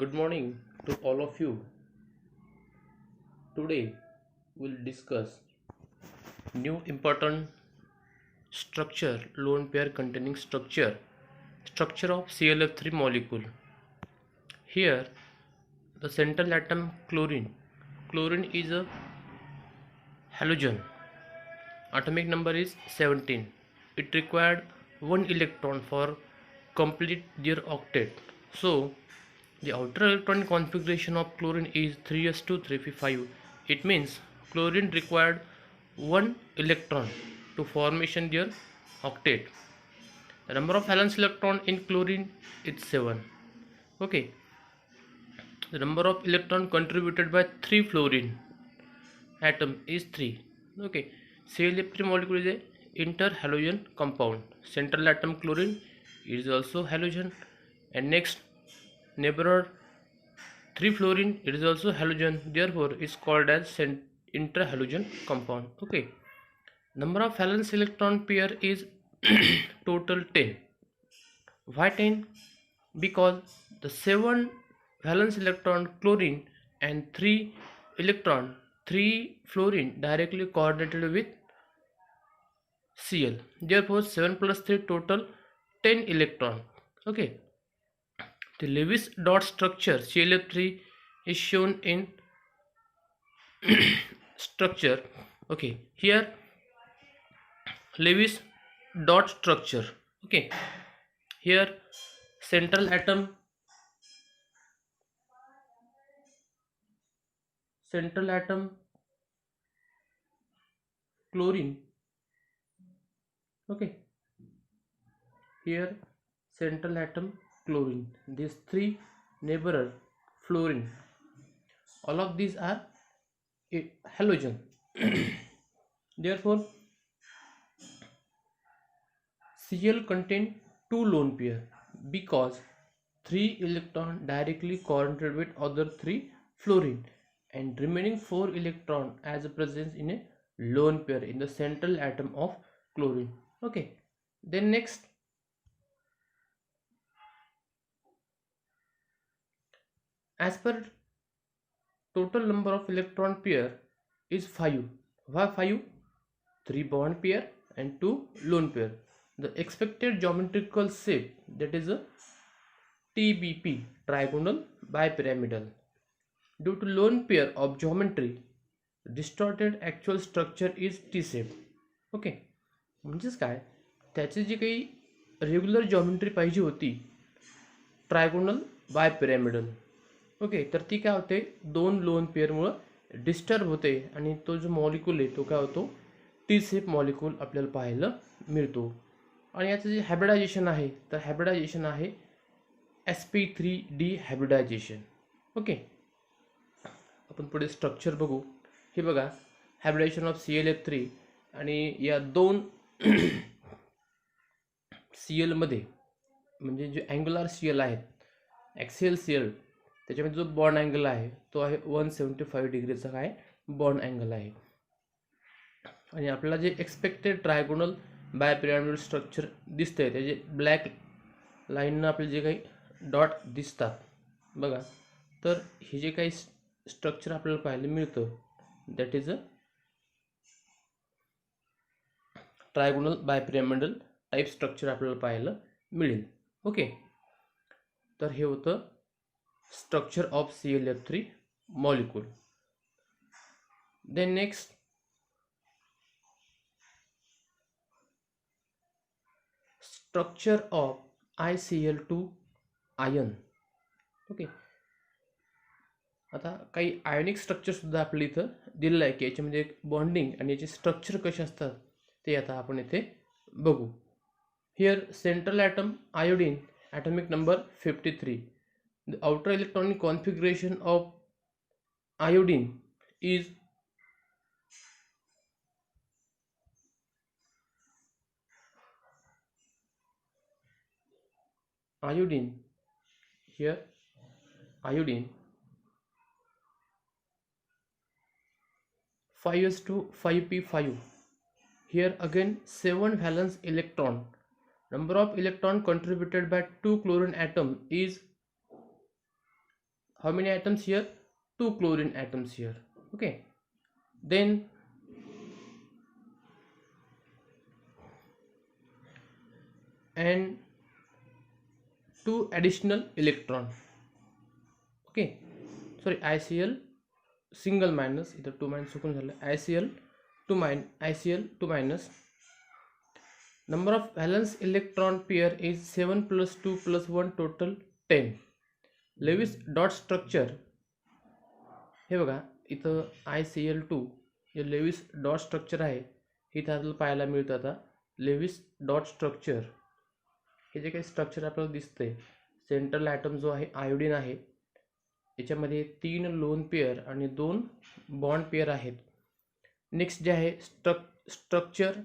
Good morning to all of you. Today we'll discuss new important structure, lone pair containing structure of ClF3 molecule. Here the central atom chlorine. Chlorine is a halogen. Atomic number is 17. It required one electron for complete their octet. So the outer electronic configuration of chlorine is 3s2 3p5. It means chlorine required one electron to formation their octet. The number of valence electron in chlorine is 7. Okay. The number of electron contributed by 3 fluorine atom is 3. Okay. ClF3 molecule is a interhalogen compound. Central atom chlorine is also halogen, and next neighbor 3 fluorine, it is also halogen, therefore is called as interhalogen compound. Okay. Number of valence electron pair is total 10. Why 10? Because the 7 valence electron chlorine and 3 electron 3 fluorine directly coordinated with Cl. Therefore 7 plus 3 total 10 electron. Okay. The Lewis dot structure ClF3 is shown in structure. Okay, here Lewis dot structure. Okay, here central atom chlorine. Okay, here central atom chlorine. These three neighbor fluorine. All of these are halogen. Therefore Cl contain two lone pair because 3 electron directly coordinated with other 3 fluorine and remaining 4 electron as a presence in a lone pair in the central atom of chlorine. Okay, then next, as per total number of electron pair is 5. Why 5? 3 bond pair and 2 lone pair. The expected geometrical shape, that is a TBP, trigonal bipyramidal. Due to lone pair of geometry, distorted actual structure is T-shaped. Okay, म्हणजेच काय, त्याची जी काही regular geometry पाहिजे होती trigonal बायपिरॅमिडल, okay, तर ती काय होते दोन लोन पेअरमुळं डिस्टर्ब होते आणि तो जो मॉलिक्यूल आहे तो काय होतो टी शेप मॉलिक्यूल आपल्याला पाहायला मिळतो. आणि याचं जे हायब्रिडायझेशन आहे तर हायब्रिडायझेशन आहे sp3d हायब्रिडायझेशन. ओके, आपण पुढे स्ट्रक्चर बघू. हे बघा, हायब्रिडायझेशन ऑफ ClF3 आणि या दोन Cl मध्ये म्हणजे जे अँग्युलर Cl आहेत, ॲक्सियल Cl, त्याच्यामध्ये जो बॉन्ड अँगल आहे तो आहे 175 डिग्रीचा काय बॉन्ड अँगल आहे. आणि आपल्याला जे एक्सपेक्टेड ट्रायगोनल बायपिरॅमिडल स्ट्रक्चर दिसतंय त्याचे ब्लॅक लाईननं आपले जे काही डॉट दिसतात बघा, तर हे जे काही स्ट्रक्चर आपल्याला पाहायला मिळतं that is a trigonal bipyramidal type structure आपल्याला पाहायला मिळेल. ओके, तर हे होतं structure of ClF3 molecule. Then next, structure of ICl2 ion. Okay, आता काही आयोनिक स्ट्रक्चर सुद्धा आपल्या इथं दिलेलं आहे की याच्यामध्ये एक बॉन्डिंग आणि याचे स्ट्रक्चर कसे असतात ते आता आपण इथे बघू. Here central atom iodine, atomic number 53. The outer electronic configuration of iodine is iodine. Here iodine 5s2 5p5. Here again 7 valence electron. Number of electron contributed by 2 chlorine atom is how many atoms here? 2 chlorine atoms here. Okay, then and 2 additional electron. Okay, sorry, ICl single minus, इथं 2 minus चुकून झालं, ICl 2 minus. Number of valence electron pair is 7 plus 2 plus 1 total 10. Lewis dot structure, हे बघा इथं ICl2 जे Lewis dot structure आहे हे इथं आपल्याला पाहायला मिळतं. आता लेविस डॉट स्ट्रक्चर हे जे काही स्ट्रक्चर आपल्याला दिसतंय, सेंट्रल ॲटम जो आहे आयोडीन आहे, याच्यामध्ये 3 लोन पेअर आणि 2 बॉन्ड पेअर आहेत. नेक्स्ट जे आहे स्ट्रक्चर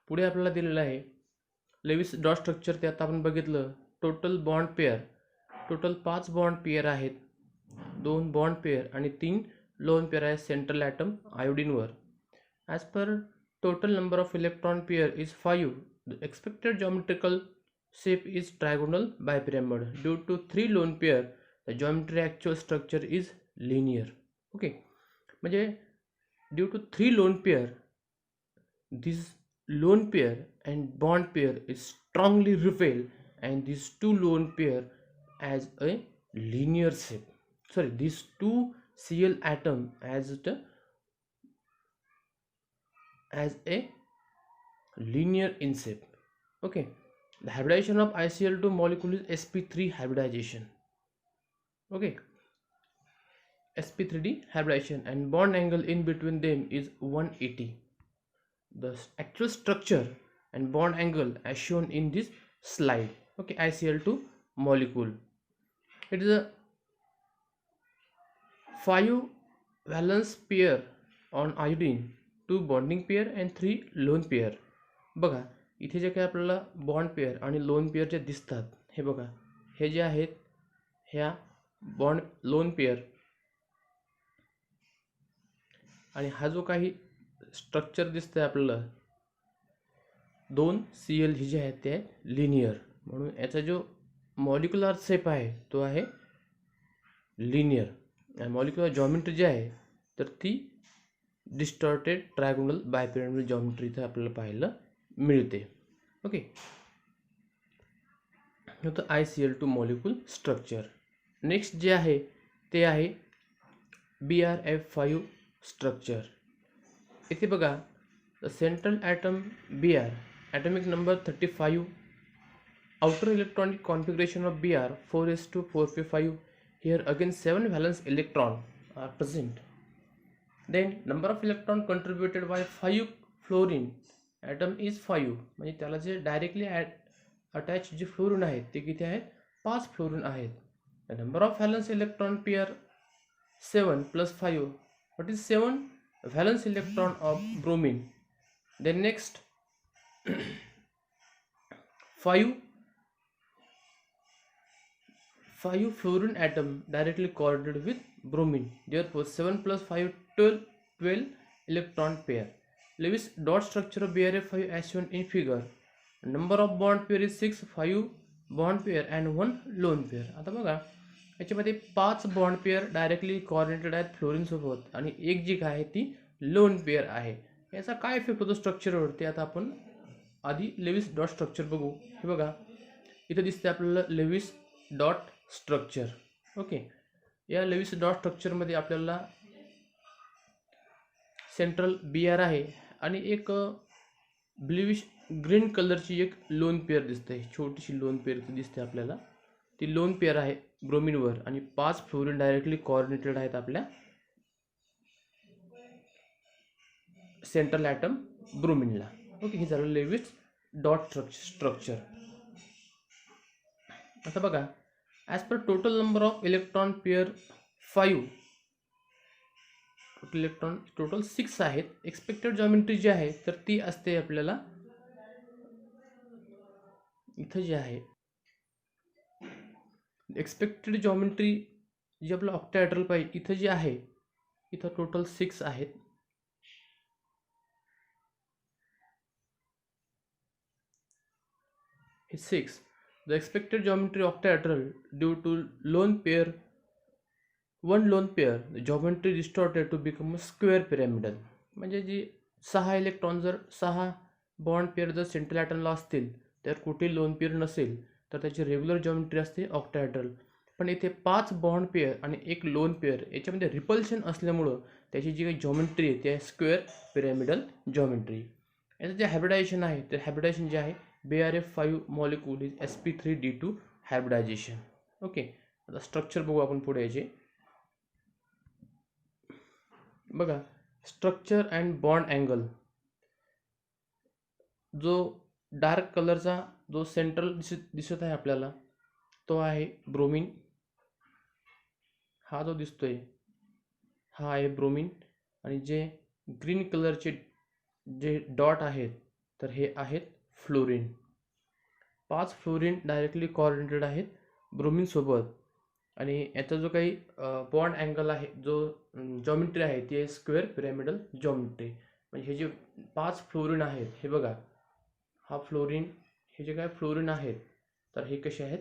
पुढे आपल्याला दिलेलं आहे लेविस डॉट स्ट्रक्चर. ते आता आपण बघितलं. Total bond pair, total 5 bond pair आहेत, 2 बॉन्ड पेअर आणि 3 लोन पेअर आहे सेंट्रल ॲटम आयोडीनवर. As per total number of electron pair is 5. The expected geometrical shape is trigonal bipyramid. Due to 3 lone pair, the geometry actual structure is linear. Okay, म्हणजे due to 3 lone pair, this lone pair and bond pair is strongly repel, and these 2 lone pair as a linear shape. Sorry, these 2 Cl atom as a linear in shape. Okay, the hybridization of ICl2 molecule is sp3 hybridization. Okay, sp3d hybridization, and bond angle in between them is 180. The actual structure and bond angle as shown in this slide. Okay, ICl2 molecule, it is a 5 valence pair on iodine, 2 bonding pair and 3 lone pair. बघा इथे जे काही आपल्याला bond pair आणि lone pair जे दिसतात, हे बघा हे जे आहेत ह्या बॉन्ड लोन पेअर, आणि हा जो काही स्ट्रक्चर दिसतंय आपल्याला 2 Cl हे जे आहेत ते आहेत लिनियर, म्हणून याचा जो मॉलिक्युलर शेप आहे तो आहे लिनियर. आणि मॉलिक्युलर जॉमेट्री जी आहे तर ती डिस्टॉर्टेड ट्रायगोनल बायपिरामिडल जॉमेट्री इथे आपल्याला पाहायला मिळते. ओके, होतं ICl2 मॉलिक्यूल स्ट्रक्चर. नेक्स्ट जे आहे ते आहे BrF5 स्ट्रक्चर. इथे बघा the central atom Br, atomic number 35, outer electronic configuration of Br 4s2 4p5. Here again 7 valence electron are present. Then number of electron contributed by 5 fluorine atom is 5. म्हणजे त्याला जे directly attach जे fluorine आहेत ते किती आहेत? 5 fluorine आहेत. The number of valence electron pair 7 plus 5. What is 7 valence electron of bromine? Then next 5 fluorine atom directly coordinated with bromine. Therefore 7 plus 5 12 electron pair. Lewis dot structure of BrF5 as shown in figure. Number of bond pair is 6, 5 bond pair and 1 lone pair. आता बघा याच्यामध्ये 5 bond pair directly coordinated आहेत fluorine सोबत आणि एक जी आहे ती loan pair आहे. याचा काय इफेक्ट होतो स्ट्रक्चरवरती आता आपण आधी लेविस डॉट स्ट्रक्चर बघू. हे बघा इथे दिसते आपल्याला लेविस डॉट स्ट्रक्चर. ओके, या लेविस डॉट स्ट्रक्चरमध्ये आपल्याला सेंट्रल Br आहे आणि एक ब्लूइश ग्रीन कलरची एक लोन पेअर दिसते, छोटीशी लोन पेअर दिसते आपल्याला. ती लोन पेअर आहे ब्रोमिनवर आणि 5 फ्लोरीन डायरेक्टली कोऑर्डिनेटेड आहेत आपल्या सेंट्रल ॲटम ब्रोमिनला. ओके, हे झालं लेविस डॉट स्ट्रक्चर. आता बघा as per total number of electron pair 5, total electron total 6 आहेत. एक्सपेक्टेड जॉमेट्री जी आहे तर ती असते आपल्याला इथं जे आहे एक्सपेक्टेड जॉमेट्री जी आपलं ऑक्टाहेड्रल पाहिजे इथं जे आहे इथं टोटल 6 आहेत. हे 6 The expected geometry octahedral due to lone pair, one lone pair, the geometry distorted to become a square pyramidal. म्हणजे जी 6 इलेक्ट्रॉन जर 6 बॉन्ड पेअर जर सेंट्रल ॲटमला असतील तर कुठे लोन पेअर नसेल तर त्याची रेग्युलर जॉमेट्री असते ऑक्टाहेड्रल. पण इथे 5 बॉन्ड पेअर आणि एक लोन पेअर याच्यामध्ये रिपल्शन असल्यामुळं त्याची जी काही जॉमेट्री आहे ती आहे स्क्वेअर पिरॅमिडल जॉमेट्री. याचं जे हायब्रिडायझेशन आहे ते हायब्रिडायझेशन जे आहे BRF5 molecule is sp3d2 hybridisation. Okay, आता स्ट्रक्चर बघू आपण पुढे याचे. बघा, स्ट्रक्चर अँड बॉन्ड अँगल. जो डार्क कलरचा जो सेंट्रल दिसत आहे आपल्याला तो आहे ब्रोमीन. हा जो दिसतोय हा आहे ब्रोमीन. आणि जे ग्रीन कलरचे जे डॉट आहेत तर हे आहेत फ्लोरीन. 5 फ्लोरीन डायरेक्टली कोऑर्डिनेटेड आहेत ब्रोमीन सोबत. आणि याचा जो काही बॉन्ड अँगल आहे जो जॉमेट्री आहे ती आहे स्क्वेअर पिरॅमिडल जॉमेट्री. म्हणजे हे जे 5 फ्लोरीन आहेत हे बघा, हा फ्लोरीन, हे जे काय फ्लोरीन आहेत तर हे कसे आहेत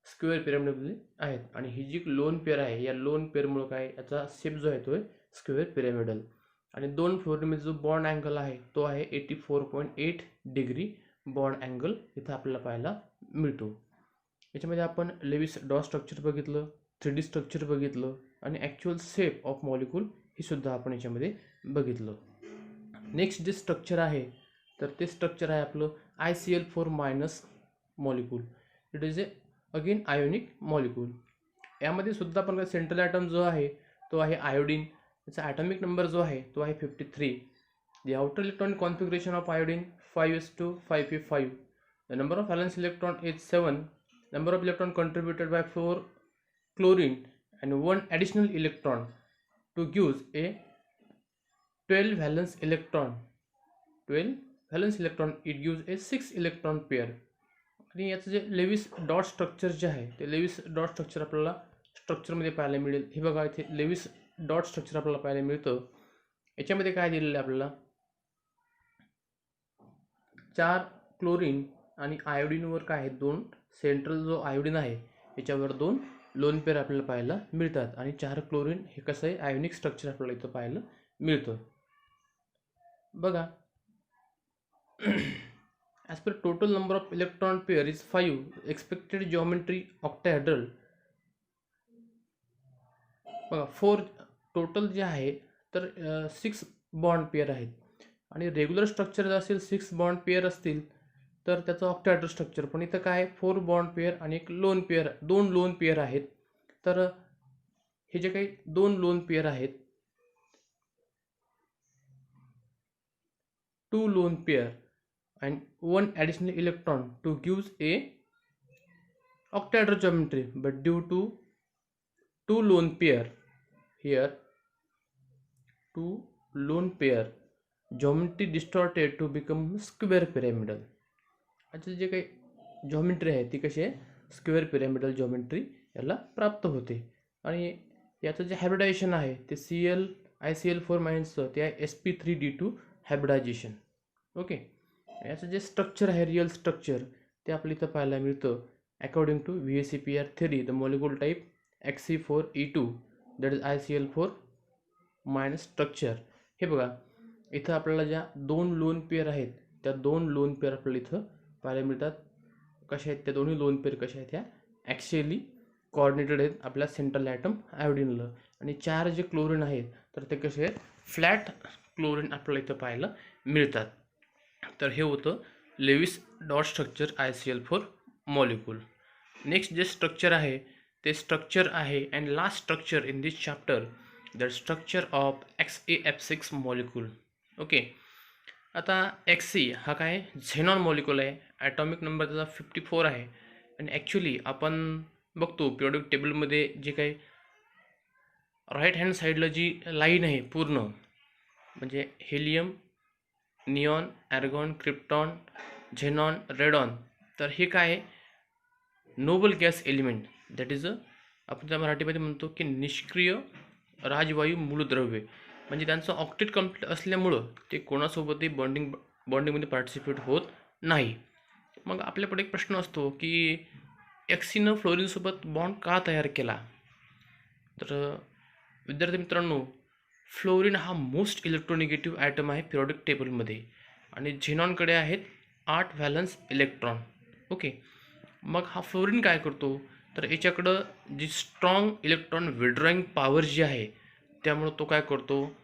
स्क्वेअर पिरॅमिडल आहेत. आणि ही जी लोन पेअर आहे या लोन पेअरमुळे काय याचा शेप जो आहे तो स्क्वेअर पिरॅमिडल. आणि 2 फ्लोरीनमध्ये जो बॉन्ड अँगल आहे तो आहे 84.8 डिग्री बॉन्ड अँगल इथं आपल्याला पाहायला मिळतो. याच्यामध्ये आपण लेविस डॉट स्ट्रक्चर बघितलं, 3D स्ट्रक्चर बघितलं आणि ॲक्च्युअल शेप ऑफ मॉलिक्यूल हे सुद्धा आपण याच्यामध्ये बघितलं. नेक्स्ट जे स्ट्रक्चर आहे तर ते स्ट्रक्चर आहे आपलं ICl4 minus molecule. It is again ionic molecule. यामध्ये सुद्धा आपण काय सेंट्रल ॲटम जो आहे तो आहे आयोडीन. त्याचा ॲटॉमिक नंबर जो आहे तो आहे 53. The outer electronic configuration of iodine 5s2 5p5. The number of valence electron is 7. Number of electron contributed by 4 chlorine and 1 additional electron to gives a 12 valence electron. 12 valence electron it gives a 6 electron pair. आणि याचं जे Lewis dot structure जे आहे ते Lewis dot structure आपल्याला स्ट्रक्चरमध्ये पाहायला मिळेल. हे बघा, इथे लेविस डॉट स्ट्रक्चर आपल्याला पाहायला मिळतं. याच्यामध्ये काय दिलेलं आहे आपल्याला 4 क्लोरीन आणि आयोडीनवर काय आहे 2 सेंट्रल जो आयोडीन आहे याच्यावर 2 लोन पेअर आपल्याला पाहायला मिळतात. आणि 4 क्लोरीन हे कसं आहे आयोनिक स्ट्रक्चर आपल्याला इथं पाहायला मिळतं. बघा, as per total number of electron pair is 5. expected geometry octahedral. बघा 4 टोटल जे आहे तर 6 बॉन्ड पेअर आहेत. आणि रेग्युलर स्ट्रक्चर जर असेल 6 बॉन्ड पेअर असतील तर त्याचं ऑक्टॅहेड्रल स्ट्रक्चर. पण इथं काय 4 बॉन्ड पेअर आणि एक लोन पेअर, 2 लोन पेअर आहेत. तर हे जे काही 2 लोन पेअर आहेत, 2 lone pair and 1 additional electron to gives a octahedral geometry, but due to 2 lone pair here, 2 lone pair geometry distorted to become square pyramidal. अच्छा, जे काही जॉमेट्री आहे ती कशी आहे स्क्वेअर पिरॅमिडल जॉमेट्री याला प्राप्त होते. आणि याचं जे हायब्रिडायझेशन आहे ते ICl4 मायनसचं ते आहे sp3d2 हायब्रिडायझेशन. ओके, याचं जे स्ट्रक्चर आहे रिअल स्ट्रक्चर ते आपल्या इथं पाहायला मिळतं. According to VACPR theory the molecule type Xe4E2 that is ICl4 minus structure. हे बघा, इथं आपल्याला ज्या 2 लोन पेअर आहेत त्या 2 लोन पेअर आपल्याला इथं पाहायला मिळतात. कशा आहेत त्या दोन्ही लोन पेअर, कशा आहेत ह्या ॲक्च्युअली कोऑर्डिनेटेड आहेत आपल्या सेंट्रल ॲटम आयोडीनला. आणि 4 जे क्लोरीन आहेत तर ते कसे आहेत फ्लॅट क्लोरीन आपल्याला इथं पाहायला मिळतात. तर हे होतं Lewis dot structure ICl4 molecule. Next जे स्ट्रक्चर आहे ते स्ट्रक्चर आहे and last structure in this chapter the structure of XeF6 molecule. Okay, आता Xe हा काय झेनॉन मॉलिक्यूल आहे. ॲटॉमिक नंबर त्याचा 54 आहे. आणि ॲक्च्युली आपण बघतो पिरियोडिक टेबलमध्ये जे काही राईट हँड साईडला जी लाईन आहे पूर्ण म्हणजे helium, neon, argon, krypton, xenon, radon, तर हे काय noble gas element that is आपण त्या मराठीमध्ये म्हणतो की निष्क्रिय राजवायू मूलद्रव्य. म्हणजे त्यांचं ऑक्टेट कंप्लीट असल्यामुळं ते कोणासोबतही बॉन्डिंगमध्ये पार्टिसिपेट होत नाही. मग आपल्याकडे एक प्रश्न असतो की एक्सीनं फ्लोरीनसोबत बॉन्ड का तयार केला. तर विद्यार्थी मित्रांनो, फ्लोरीन हा मोस्ट इलेक्ट्रोनिगेटिव्ह ॲटम आहे पिरियॉडिक टेबलमध्ये आणि झेनॉनकडे आहेत 8 व्हॅलन्स इलेक्ट्रॉन. ओके, मग हा फ्लोरीन काय करतो, तर याच्याकडं जी स्ट्रॉंग इलेक्ट्रॉन विड्रॉईंग पॉवर जी आहे त्यामुळं तो काय करतो,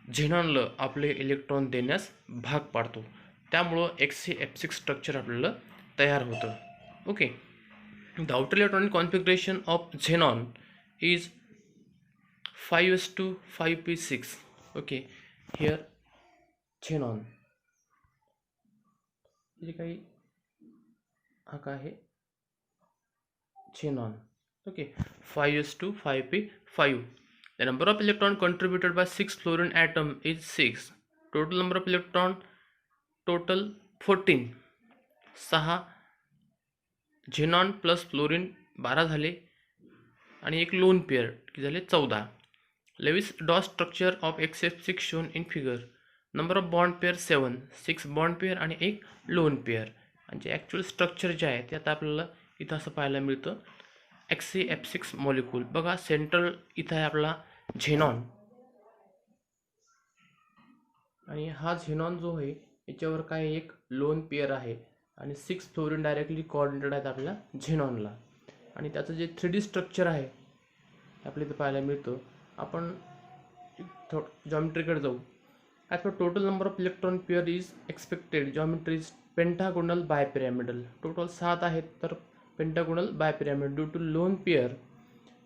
झेनॉनला आपले इलेक्ट्रॉन देण्यास भाग पाडतो. त्यामुळं XeF6 स्ट्रक्चर आपल्याला तयार होतं. Okay, the outer electronic configuration of xenon is 5s2 5p6. Okay, here xenon जे काही हा काय आहे xenon. Okay, 5s2 5p5. The number of electron contributed by 6 fluorine atom is 6. Total number of electron total 14. 6 xenon plus fluorine 12 झाले आणि एक lone pair की झाले 14. Lewis dot structure of XeF6 shown in figure. Number of bond pair 7, 6 bond pair आणि एक lone pair. आणि जे actual structure जे आहे ते आता आपल्याला इथं असं पाहायला मिळतं. XeF6 मॉलिक्यूल बघा, सेंट्रल इथं आहे आपला झेनॉन आणि हा झेनॉन जो आहे याच्यावर काय एक लोन पेअर आहे आणि 6 फ्लोरीन डायरेक्टली कोऑर्डिनेटेड आहेत आपल्या झेनॉनला. आणि त्याचं जे 3D स्ट्रक्चर आहे आपल्या इथं पाहायला मिळतं. आपण जॉमेट्रीकडे जाऊ. As per total number of electron pair is expected. Geometry is pentagonal bipyramidal. Total 7 आहेत तर pentagonal bipyramid due to lone pair.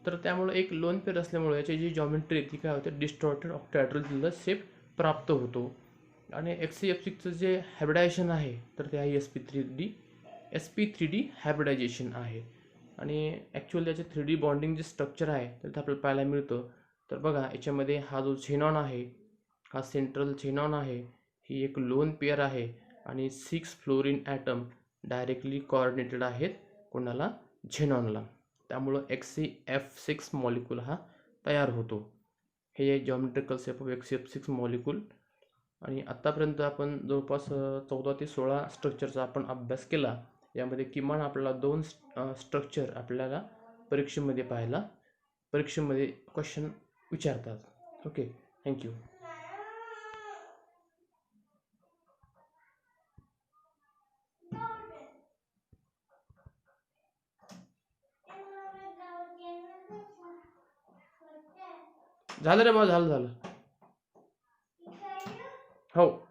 तर त्यामुळे एक लोन पेअर असल्यामुळे याची जी जॉमेट्री ती काय होते, डिस्टॉर्टेड ऑक्टॅड्रल शेप प्राप्त होतो. आणि XeF6चं जे हायब्रिडायझेशन आहे तर ते आहे sp3d हायब्रिडायझेशन आहे. आणि ॲक्च्युअली त्याचे 3D बॉन्डिंग जे स्ट्रक्चर आहे तर ते आपल्याला पाहायला मिळतं. तर बघा, याच्यामध्ये हा जो झेनॉन आहे हा सेंट्रल झेनॉन आहे, ही एक लोन पेअर आहे आणि 6 फ्लोरीन ॲटम डायरेक्टली कोऑर्डिनेटेड आहेत कोणाला, झेनॉनला. त्यामुळं XeF6 मॉलिक्यूल हा तयार होतो. हे आहे geometrical shape of XeF6 molecule. आणि आत्तापर्यंत आपण जवळपास 14 ते 16 स्ट्रक्चरचा आपण अभ्यास केला. यामध्ये किमान आपल्याला 2 स्ट्रक्चर आपल्याला परीक्षेमध्ये क्वेश्चन विचारतात. Okay, thank you. झालं रे बा, झालं. हो.